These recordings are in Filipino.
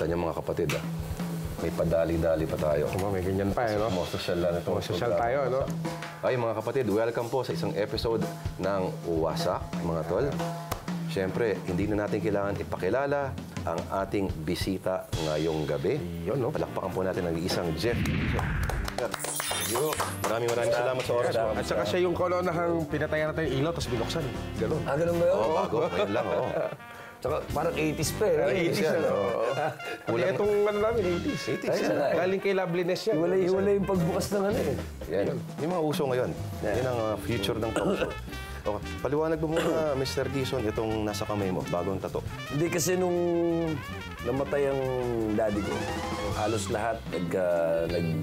Tanyo mga kapatid, may padali-dali pa tayo. May ganyan pa, no? Social lang ito. Social tayo, no? Ay, mga kapatid, welcome po sa isang episode ng Wasak, mga tol. Siyempre, hindi na natin kailangan ipakilala ang ating bisita ngayong gabi. Yun, no? Palakpakan po natin ang isang Jeff. Maraming salamat sa oras. At saka siya yung kolonahang pinatayan natin yung ilaw, tapos binuksan. Ganon. Ganun ba yun? Oo, bago. Ngayon lang, oo. Tsaka parang 80s pa eh. 80s yan, oo. Kulang itong ano namin, 80s. 80s yan. Galing kay Loveliness yan. Hiwalay yung pagbukas ng ano eh. Yan. Yung mga uso ngayon. Yan ang future ng talk show. Okay. Paliwanag mo muna, Mr. Dison, itong nasa kamay mo, bagong tato. Hindi kasi nung namatay ang daddy ko, halos lahat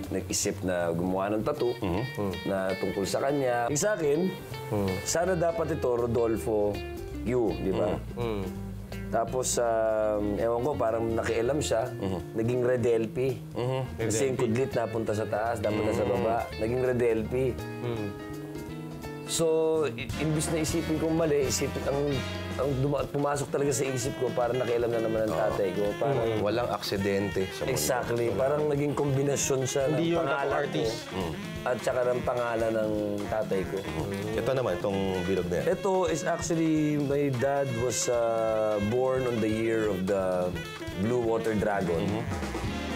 nag-isip na gumawa ng tattoo na tungkol sa kanya. Yung sa akin, sana dapat ito Rodolfo Yu, di ba? Tapos, ewan ko, parang nakialam siya. Naging Red LP. Kasi yung kudlit napunta sa taas, napunta sa baba. Naging Red LP. So, imbis na isipin kong mali, pumasok talaga sa isip ko, parang nakialam na naman ang tatay ko. Parang, Walang aksidente sa mundo. exactly. Parang naging kombinasyon siya ng Hindi yun pangalan ko artist. at saka ng pangalan ng tatay ko. Ito naman, itong bilog na yan. Ito is actually, my dad was born on the year of the Blue Water Dragon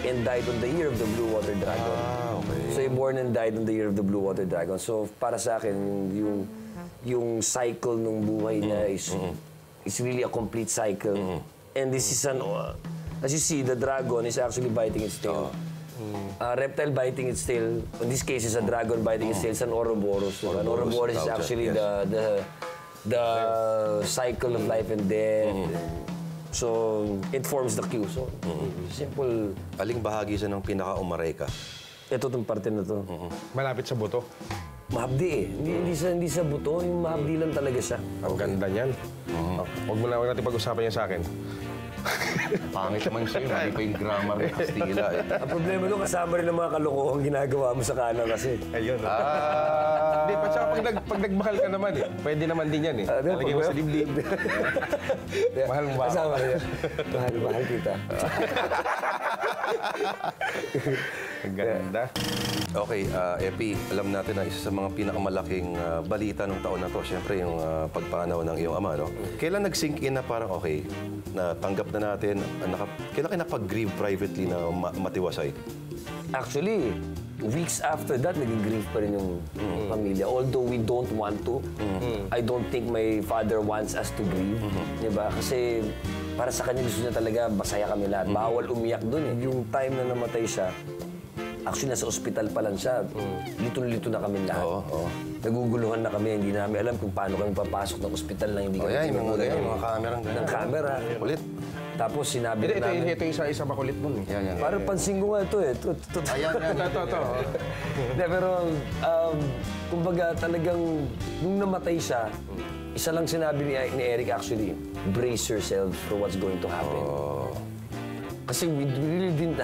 and died on the year of the Blue Water Dragon. Okay. So, he born and died on the year of the Blue Water Dragon. So, para sa akin, yung cycle ng buhay niya is really a complete cycle. And this is as you see, the dragon is actually biting its tail. Reptile biting its tail. In this case, is a dragon biting its tail. It's an Ouroboros. An Ouroboros is actually the cycle of life and death. So, it forms the cue. So, simple. Aling bahagi siya ng pinaka-umaray ka? Ito itong parte na to. Malapit sa buto. Mahabdi eh. Hindi sa buto. Yung mahabdi lang talaga siya. Ang ganda niyan. Huwag natin pag-usapan yan sa akin. Pangit naman sa'yo, hindi pa yung grammar ng Kastila eh. Ang problema doon, kasama rin ng mga kalokohang ginagawa mo sa kanan kasi. Ayun. Hindi, pa tsaka pag nagmahal ka naman eh. Pwede naman din yan eh. Lagay mo sa dibdib. Mahal mo ba? Kasama rin yan. Mahal kita. Ang ganda. Okay, Epi, alam natin na isa sa mga pinakamalaking balita ng taon na to, siyempre yung pagpanaw ng iyong ama, no? Kailan nag-sink in na parang, okay, na tanggap na natin, kailan kayo napag-grieve privately na matiwasay? Actually, weeks after that, naging grief pa rin yung pamilya. Although we don't want to, I don't think my father wants us to grieve. Diba? Kasi para sa kanya gusto niya talaga, masaya kami lahat. Bawal umiyak dun eh. Yung time na namatay siya, actually, nasa ospital pa lang siya. Lito-lito na kami lahat. Naguguluhan na kami. Hindi namin alam kung paano kami papasok ng ospital na hindi kami Mga kamerang ganyan. ng camera. Ulit. Tapos sinabi na namin. Ito yung isa makulit nun eh. Yan. Parang pansin ko nga ito eh. Ayan. Ito. Hindi, pero kumbaga talagang nung namatay siya, isa lang sinabi ni Eric actually, brace yourselves for what's going to happen. Kasi we didn't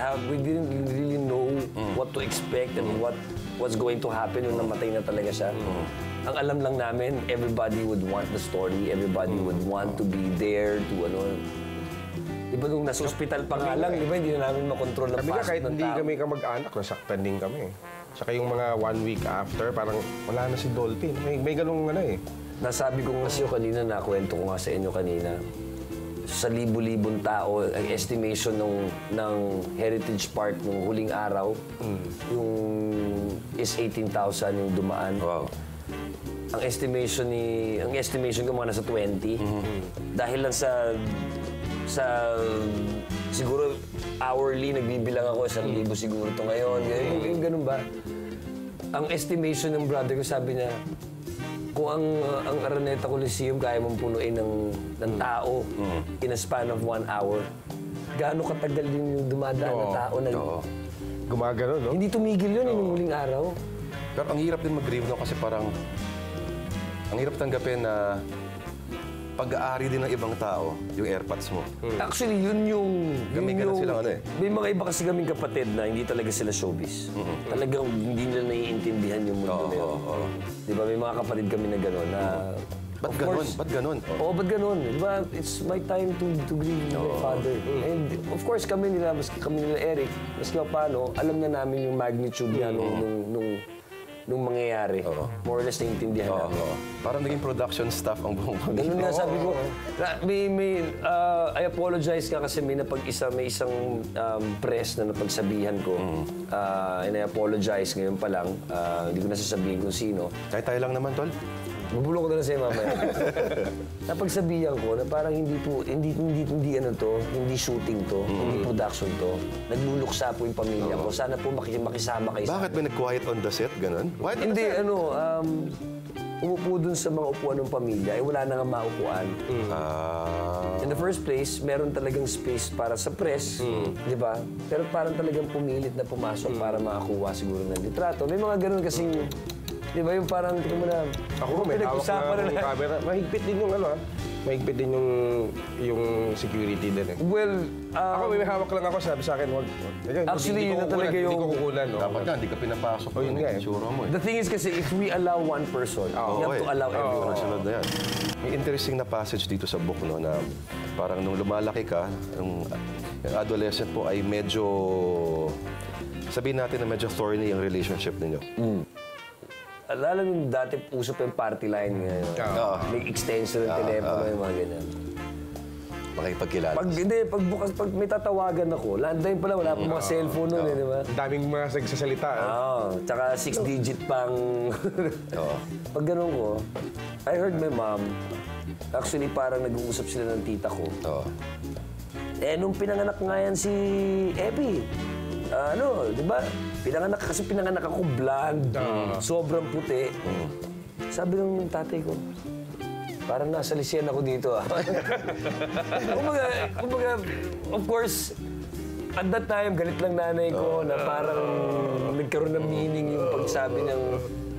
really know what to expect and what's going to happen nung namatay na talaga siya. Ang alam lang namin, everybody would want the story, everybody would want to be there to Di ba nung nasa ospital pa nga lang, di ba hindi na namin makontrol ang Kami nga pasok kahit ng hindi tao. kami kamag-anak, nasaktan din kami. Saka yung mga 1 week after, parang wala na si Dolphin. May ganung ano eh. Nasabi ko nga sa'yo kanina, nakwento ko nga sa inyo kanina, sa libu-libong tao, ang estimation ng Heritage Park nung huling araw, yung is 18,000 yung dumaan. Wow. Ang estimation ko mga nasa 20. Dahil lang sa siguro hourly nagbibilang ako 1,000 siguro to ngayon. Yung ganun ba? Ang estimation ng brother ko, sabi niya, kung ang Araneta Coliseum kaya mong punuin ng tao in a span of 1 hour, gaano katagal yung dumadaan na tao na Gumagano, no? hindi tumigil yun yung huling araw. Pero ang hirap din mag-grieve, no? Kasi parang, ang hirap tanggapin na pag-aari din ng ibang tao, yung AirPods mo. Actually, yun yung... Ganun silang ano eh. May mga iba kasi kaming kapatid na hindi talaga sila showbiz. Talagang hindi nila naiintindihan yung mundo na yun. Di ba? May mga kapatid kami na gano'n na Ba't Of ganon? course. Ba't ganon? Oo, ba't ganun? Diba? It's my time to grieve my father. And of course, kami nila Eric, maski pa paano, alam na namin yung magnitude niya nung mangyayari. More or less naiintindihan namin. Parang naging production staff ang buong pamilya. Ganun nga sabi ko. I apologize ka kasi may isang press na napagsabihan ko. And I apologize ngayon pa lang. Hindi ko nasasabihin kung sino. Kahit tayo lang naman, Tol. Bubulong ko na lang sa'yo mamaya. Napagsabihan ko na parang hindi shooting to, hindi production to. Nagluluksa po yung pamilya ko. Sana po makisama kayo sa Bakit may nag-quiet on the set? Ganon? Quiet on the Hindi, set? umupo dun sa mga upuan ng pamilya, wala na nga maupuan. In the first place, meron talagang space para sa press, di ba? Pero parang talagang pumilit na pumasok para makakuha siguro ng litrato. May mga ganun kasing, di ba yung parang, tingnan mo na, Ako may hawak na yung camera. Mahigpit din yung mahigpit din yung security din eh. Well, Ako may hawak lang ako, sabi sa akin, wag. Actually, yun na talaga Hindi yung- ko kukunan. No? Dapat nga, hindi ka pinapasok. Oh, yun nga eh. Tsura mo eh. the thing is kasi, if we allow one person, we have to allow everyone. Sunod na yan. May interesting na passage dito sa book, no, na parang nung lumalaki ka, yung adolescent po ay medyo, sabihin natin na medyo thorny yung relationship ninyo. Lalo yung dati uso pa yung party line ngayon. May extension ng telepono, yung mga ganyan. Makipagkilala. Pag may tatawagan ako, landline pala, wala pang mga cellphone nun, di ba? Daming mga nagsasalita. Tsaka 6-digit pang... Pag ganun ko, I heard my mom, actually parang nag-uusap sila ng tita ko. Nung pinanganak nga yan si Epi, di ba? Pinanganak ako blonde, sobrang puti. Sabi ng tatay ko, parang nasa Lycean ako dito kumbaga, of course, at that time, galit lang nanay ko na parang nagkaroon ng meaning yung pagsabi ng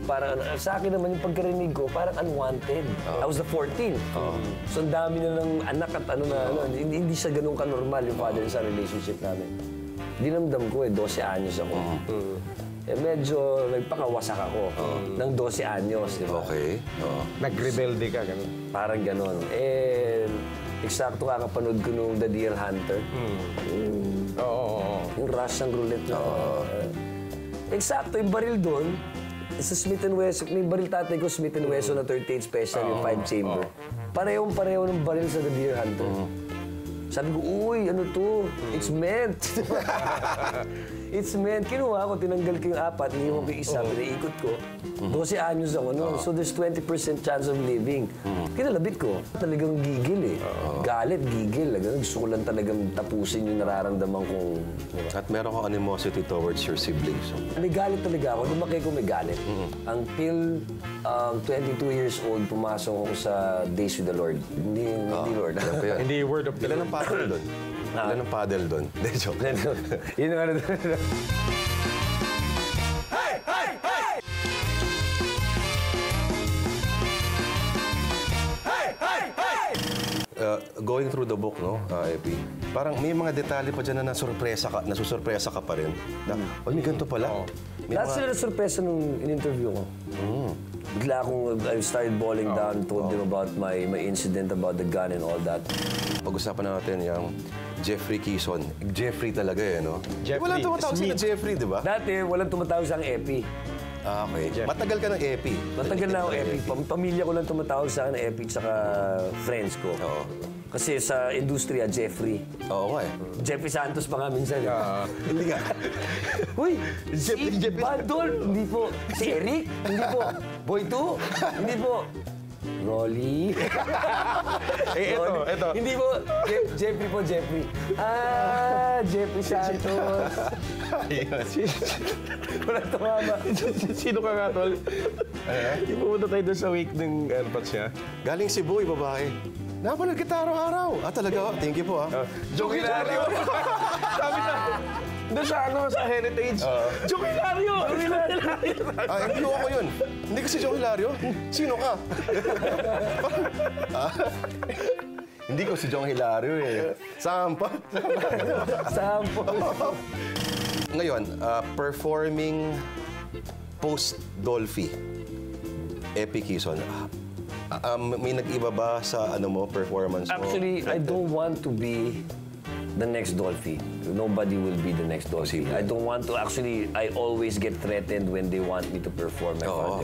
parang, sa akin naman yung pagkarinig ko, parang unwanted. I was the 14. So, ang dami na ng anak at hindi siya ganun ka-normal yung father and son relationship namin. Dinamdam ko 12 anyos ako. Medyo nagpakawasak ako ng 12 anyos, di ba? Okay. Nag-rebelde ka, ganun. Parang ganon. Eksakto kakapanood ko nung The Deer Hunter. Yung Russian roulette na. Eksakto, yung baril doon, sa Smith & Wesson, may baril tatay ko, Smith & Wesson na 38 special, yung 5-chamber. Parehong-pareho ng baril sa The Deer Hunter. Sabi ko, uy, ano to? It's meant. It's meant. Kinuha ko, tinanggal ko yung 4, iniwan ko yung isa, pinaikot ko. 12 anyos ako noon. So there's 20% chance of living. Kinalabit ko. Talagang gigil eh. Galit, gigil. Gusto ko lang talagang tapusin yung nararamdaman kong... At meron kang animosity towards your siblings. So. May galit talaga ako. Lumaki ko may galit. Until 22 years old, pumasok ako sa Days with the Lord. Hindi Lord. Hindi word of the Ilan ang paddle doon? Ilan ang paddle doon? Hindi, joke. Yun ang ano. Going through the book, no, Epi, parang may mga detalye pa dyan na nasusurpresa ka pa rin. Na, may ganito pala. May Lahat mga- sila na sorpresa nung in-interview ko. Bigla akong, I started bawling down, told them about my incident about the gun and all that. Pag-usapan na natin yung Jeffrey Kison. Jeffrey talaga eh, no? Jeffrey, Walang tumatawag sila Jeffrey, di ba? Dati, walang tumatawag sa akin Epi. Okay. Matagal ka ng Epi. Matagal na ako Epi. Pamilya ko lang tumatawag sa akin Epi tsaka friends ko. Oo. Kasi sa industriya, Jeffrey. Oo nga eh. Jeffrey Santos pa nga minsan. Hindi nga. Uy, si Badol, hindi po. Si Eric, hindi po. Boy 2, hindi po. Rolly. Eto. Hindi po. Jeffrey po, Jeffrey. Jeffrey Santos. Wala tumama. Sino ka nga, tol? Yung pumunta tayo doon sa wake ng airpods niya. Galing Cebu, babae. Napanood kita araw-araw. Talaga, thank you po ah. Joke Hilario! Sabi na, doon sa Heritage. Joke Hilario! Hindi ko ako yun. Hindi kasi Joe Hilario. Sino ka? Hindi ko si John Hilario eh. Sampa. Ngayon, performing post-Dolphy, Epi Kison, May nag-iba ba sa performance mo? Actually, I don't want to be the next Dolphy. Nobody will be the next Dolphy. I don't want to. Actually, I always get threatened when they want me to perform my part.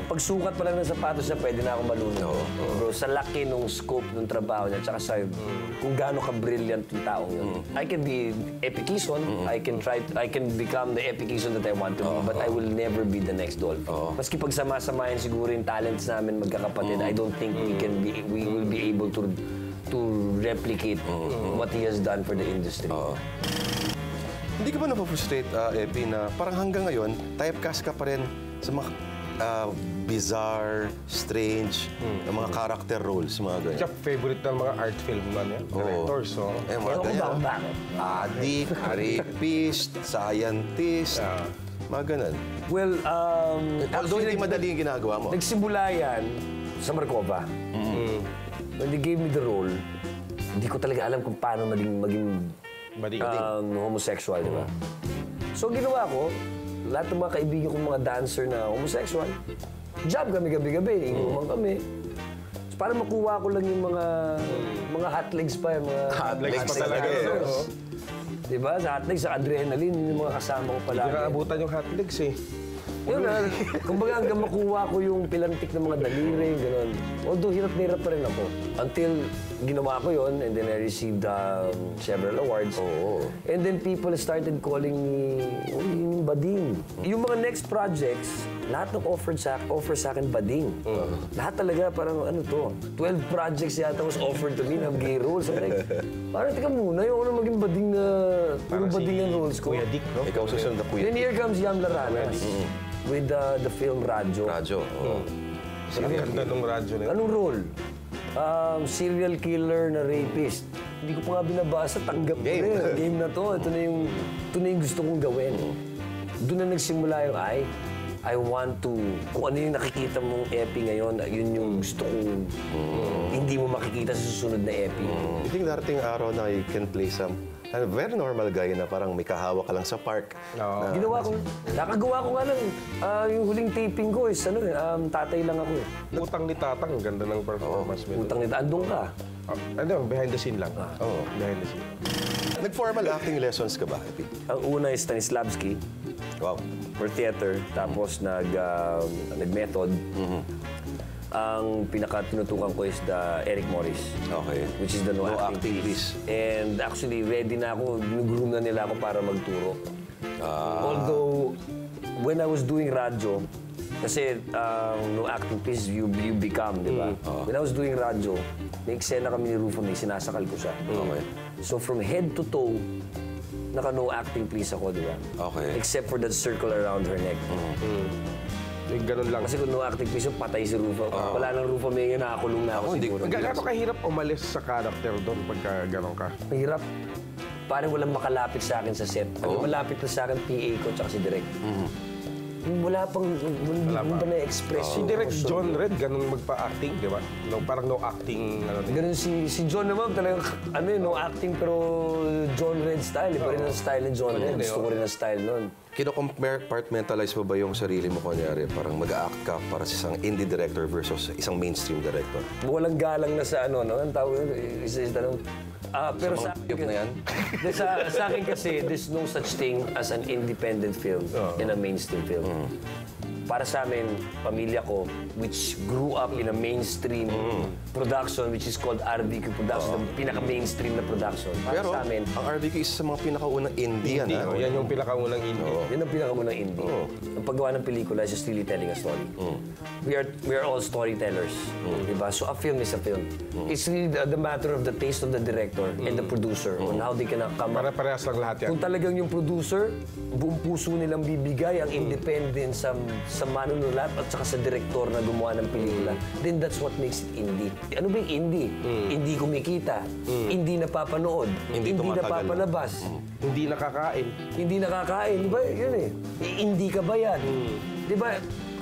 Pag sukat pa lang ng sapatos niya, pwede na ako malunod. Bro, sa laki nung scope nung trabaho niya, tsaka sa kung gaano ka-brilliant yung taong yun. I can be Epic Kison, I can become the Epic Kison that I want to be, but I will never be the next Dolphy. Maski pag sama-samahin siguro yung talents namin magkakapatid, I don't think we will be able to replicate what he has done for the industry. Hindi ka ba napaprustrate, Epi, na parang hanggang ngayon, typecast ka pa rin sa mga bizarre, strange, na mga character roles, mga ganyan? Siya favorite ng mga art film man yan. Directors, so. Eh, mga ganyan. Bakit? Addict, rapist, scientist, mga ganun. Well, Although hindi madali yung ginagawa mo. nagsimula yan sa Markova. When they gave me the role, hindi ko talaga alam kung paano maging homosexual, di ba? So, ginawa ko, lahat ng mga kaibigan kong mga dancer na homosexual, job kami gabi-gabi, inuman kami. So, para makuha ko lang yung mga hot legs pa, yung mga... Hot legs pa talaga eh. Di ba? Sa hot legs, sa adrenaline, yung mga kasama ko palagi. Hindi nakaabutan yung hot legs eh. Yun na, kumbaga hanggang makuha ko yung pilantik ng mga daliri, gano'n. Although hirap na hirap pa rin ako. Until ginawa ko yun, and then I received several awards. And then people started calling me, yung bading. Yung mga next projects, lahat ng offer sa akin bading. Lahat talaga parang 12 projects yata was offered to me na gay roles. Like, parang teka muna, yung maging bading na, puro bading ang roles ko. Kuya Dick, no? Ikaw susunod na Kuya Then here comes Yam Laranas with the film Radyo. Radyo. Ang ganda nung radyo na yun. Anong role? Serial killer na rapist. Hindi ko pa nga binabasa, tanggap ko Game. rin. Game na to. Ito na yung gusto kong gawin. Doon na nagsimula yung I want to, kung ano yung nakikita mong Epi ngayon, yun yung gusto kong hindi mo makikita sa susunod na Epi. You think darating araw na you can play some very normal guy na parang may kahawa ka lang sa park? Ginawa ko, nakagawa ko nga lang. Yung huling taping ko is tatay lang ako eh. Utang ni Tatang, ang ganda ng performance mo. Utang nito, andun ka. Behind the scene lang. Behind the scene. Nag-formal acting lessons ka ba, Epi? Ang una is Stanislavski. Wow. For theater, tapos nag-method. Ang pinaka-tinutukan ko is the Eric Morris. Okay. Which is the no acting please. And actually, ready na ako, ginugroom na nila ako para magturo. Although, when I was doing radyo, kasi no acting please, you become, di ba? When I was doing radyo, may eksena kami ni Rufo, may sinasakal ko siya. Okay. So from head to toe, naka-no acting please ako, di ba? Okay. Except for that circle around her neck. Yung ganun lang. Kasi kung no acting please, patay si Rufo. Wala nang Rufo, may nakakulong na ako siguro. Gaano kahirap umalis sa character doon pagka gano'n ka? Mahirap. Parang walang makalapit sa akin sa set. Ang malapit na sa akin, PA ko tsaka si Direk. Wala pang, hindi pa na-express. Si Direk John Red, ganun magpa-acting, di ba? No, parang no acting. Ganun si John naman, talagang no acting pero John Red style. Iba rin ang style ni John Red. Gusto ko rin ang style nun. Kino-compartmentalize mo ba yung sarili mo kunyari? Parang mag-act ka para sa isang indie director versus isang mainstream director? Walang galang na sa ano, ang tawag isa tanong. Pero sa akin, na yan? sa akin kasi, there's no such thing as an independent film and a mainstream film. Para sa amin, pamilya ko, which grew up in a mainstream production, which is called RBQ Production, the pinaka-mainstream na production. Para Pero sa amin, ang RBQ isa sa mga pinakaunang indie yan. Yan yung pinakaunang indie. yun ang pinakaunang indie. Ang paggawa ng pelikula is just really telling a story. We are all storytellers. Diba? So a film is a film. It's really the matter of the taste of the director and the producer on how they can come up. Pare-parehas lang lahat yan. Kung talagang yung producer, buong puso nilang bibigay ang independence sa manunulat at saka sa direktor na gumawa ng pelikula, then that's what makes it indie. Ano ba yung indie? Hindi kumikita, hindi napapanood, hindi tumatagal. napapalabas, Hindi nakakain. hindi nakakain. Di ba? Yun eh. Indie ka ba yan? Di ba?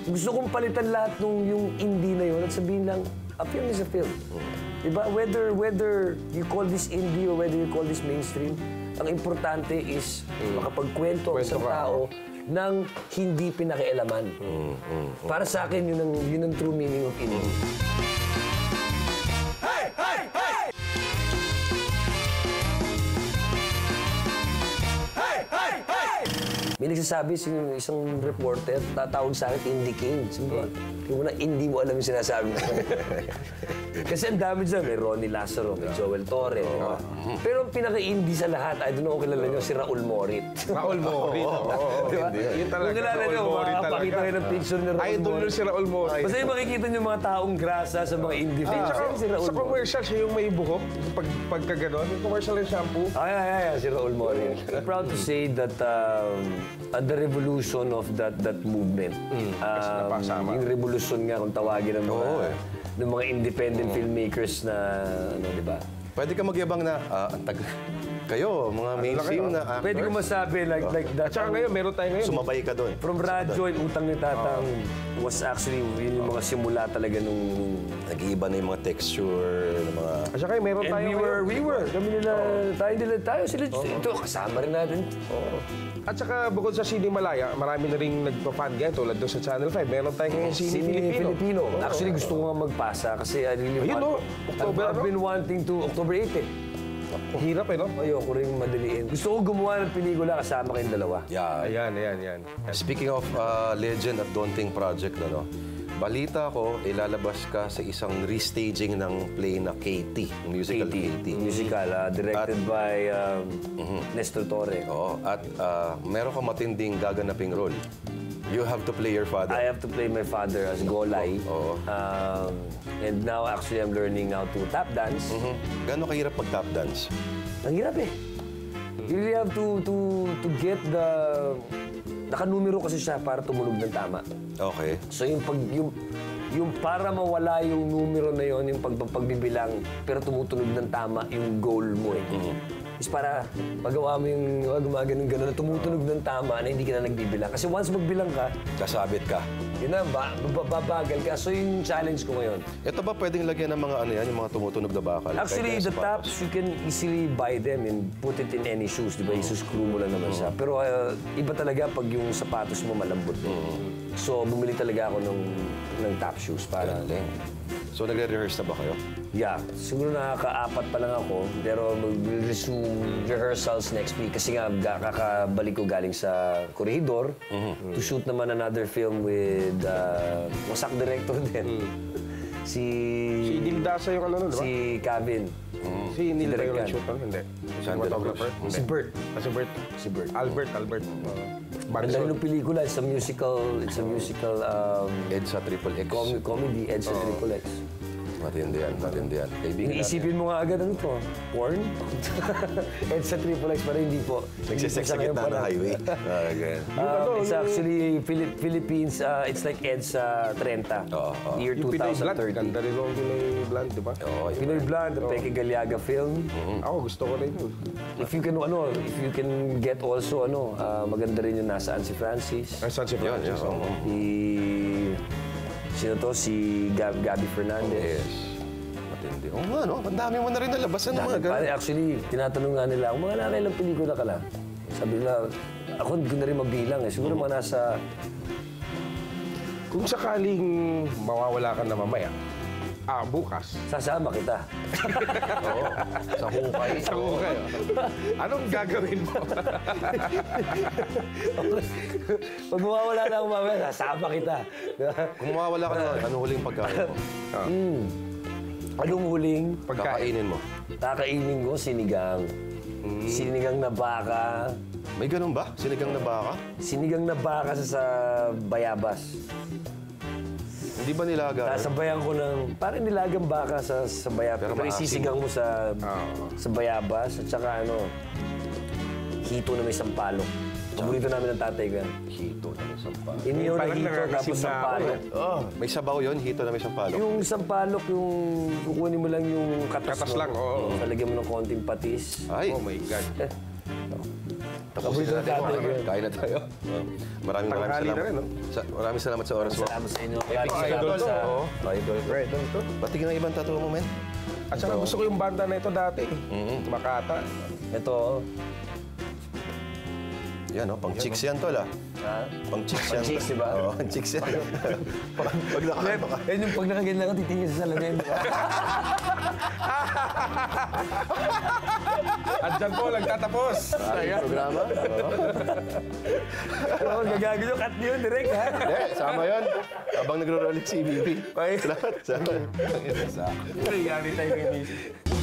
Gusto kong palitan lahat ng yung indie na yun at sabihin lang, a film is a film. Di ba? Whether you call this indie or whether you call this mainstream, ang importante is makapagkwento ang isang tao ng hindi pinakialaman. Para sa akin, yun ang true meaning of indie. May nagsasabi, isang reporter, tatawag sa akin, Indie King. Sabi ko, hindi mo alam yung sinasabi mo. Kasi ang dami dyan. May Ronnie Lazaro, may Joel Torre. Diba? Pero ang pinaka-indie sa lahat, I don't know kung kilala nyo, si Raul Morit. Raul Morit. Diba? Yun talaga, Kung kilala Raul nyo, Morit makakapakita kayo ng picture ni Raul Morit. Idol yun si Raul Morit. Basta yung makikita nyo mga taong grasa sa mga indie films. Si Raul Sa Morit. commercial, siya yung may buhok. Pagka gano'n, yung commercial ng shampoo. Ay, si Raul Morit. I'm proud to say that the revolution of that movement, kasi napasama. yung revolution nga kung tawagin ng mga independent filmmakers na, ano, di ba? Pwede ka magyabang na, kayo, mga mainstream na actors. Pwede ko masabi like that. At saka ngayon, meron tayo ngayon. Sumabay ka doon. From Radyo and Utang ni Tatang was actually yun yung mga simula talaga nung... Nag-iiba na yung mga texture, ng mga... At saka meron And tayo we were. Kami tayo sila. Ito, kasama rin natin. At saka bukod sa Sine Malaya, marami na rin nagpa-fan ganyan tulad doon sa Channel 5. Meron tayo ngayon Sine Filipino. Actually, gusto ko nga magpasa kasi I really Ayun, October, I've been wanting to October 8 eh. Hirap no? Ayoko rin madaliin. Gusto ko gumawa ng pelikula kasama kayong dalawa. Yeah. Ayan. Speaking of legend at daunting project, ano, balita ko, ilalabas ka sa isang restaging ng play na Katie, musical Katie. Musical, directed by Nestor Torre. Oo, at meron ka matinding gaganaping role. You have to play your father. I have to play my father as Golay. Oo. And now actually I'm learning how to tap dance. Gano'ng kahirap mag-tap dance? Ang hirap eh. You really have to get the... Nakanumero kasi siya para tumunog ng tama. Okay. So yung para mawala yung numero na yon, yung pagbibilang, pero tumutunog ng tama yung goal mo eh. Is para magawa mo yung gumagano'n na tumutunog ng tama na hindi ka na nagbibilang. Kasi once magbilang ka, Kasabit ka. yun na, babagal ka. So yung challenge ko ngayon. Ito ba pwedeng lagyan ng mga ano yan, yung mga tumutunog na bakal? Actually, Kahit the sa tops, you can easily buy them and put it in any shoes, di ba? Isuscrew mo lang naman siya. Pero iba talaga pag yung sapatos mo malambot. So, bumili talaga ako ng top shoes para... So, nagre-rehearse na ba kayo? Yeah, siguro nakaka-apat pa lang ako. Pero mag-resume rehearsals next week. Kasi nga, kakabalik ko galing sa Corregidor to shoot naman another film with wasak director din. Si Si Dildasa yung ano nun, di ba? Si Kevin. Si Neil ba yung Director. nag-shoot nun? Hindi. Cinematographer? Si Bert. Si Bert. Si Bert. Albert. Ang Banson. ng pelikula, it's a musical EDSA Triple X. comedy, EDSA Triple X. Matindi yan. Kaibigan natin. Isipin mo nga agad ano to? Porn? EDSA Triple X, pero hindi po. Nagsisex sa gitna ng highway. Ganyan. It's actually Philippines, it's like EDSA 30, year Yung Pinoy Blood. 2030. Ganda rin yung Pinoy Blood, di ba? Oo, yun. Pinoy Blood, the Peke Galiaga film. Ako gusto ko rin yun. If you can get also maganda rin yung Nasaan si Francis. Ang San si Francis. oo. Sino to? Si Gabby Fernandez. Yes. Matindi. Oo nga, no? Ang dami mo na rin nalabasan ng mga ganun. Pare, actually, tinatanong nga nila, mga nakailang pelikula ka na? Sabi nila, ako hindi ko na rin mabilang eh. Siguro mga nasa... Kung sakaling mawawala ka na mamaya, bukas. Sasama kita. Oo. Sa hukay. Sa hukay. Anong gagawin mo? Pag mawawala na ako mamaya, sasama kita. Kung mawawala ka na, anong huling pagkain mo? Anong huling? Kakainin mo. Kakainin ko, sinigang. Sinigang na baka. May ganun ba? Sinigang na baka? Sinigang na baka sa Bayabas. Hindi ba nilaga? Sasabayan ko ng, parang nilagang baka sa Bayabas. Pero Pero maasim. isisigang mo sa Bayabas. At saka hito na may sampalok. Paborito namin ng tatay ko yan. Hito na may sampalok. Iniyo na Parang hito, nakakasim tapos na ako sampalok. May sabaw yon, hito na may sampalok. Yung sampalok, yung kukunin mo lang yung katas. Katas no? lang, oo. Talagyan mo ng konting patis. Ay, Oh my God. tapusin Paborito na natin. ng tatay ko yan. Kain na tayo. Maraming Tanghali na salamat. rin, no? Maraming salamat sa oras mo. Salamat sa inyo. Idol to. Oo. Idol. Idol to. Pati ng ibang tattoo mo, men. At saka gusto ko yung banda na ito dati. Makata. Ito, Yan, no? Pang chicks yan, tol, ah. ha? Pang chicks yan. Pang-chicks, di ba? Oo, pang chicks yan. Pag nakakanto ka. Yan yung pag nakaganyan ako, titingin sa salamin. At dyan po, nagtatapos. Ating programa. Oo, gagawin nyo, cut nyo, direct, ha? Hindi, sama yun. Habang nagro-roll si BB. Salamat. Salamat. Nangyari tayo ngayon.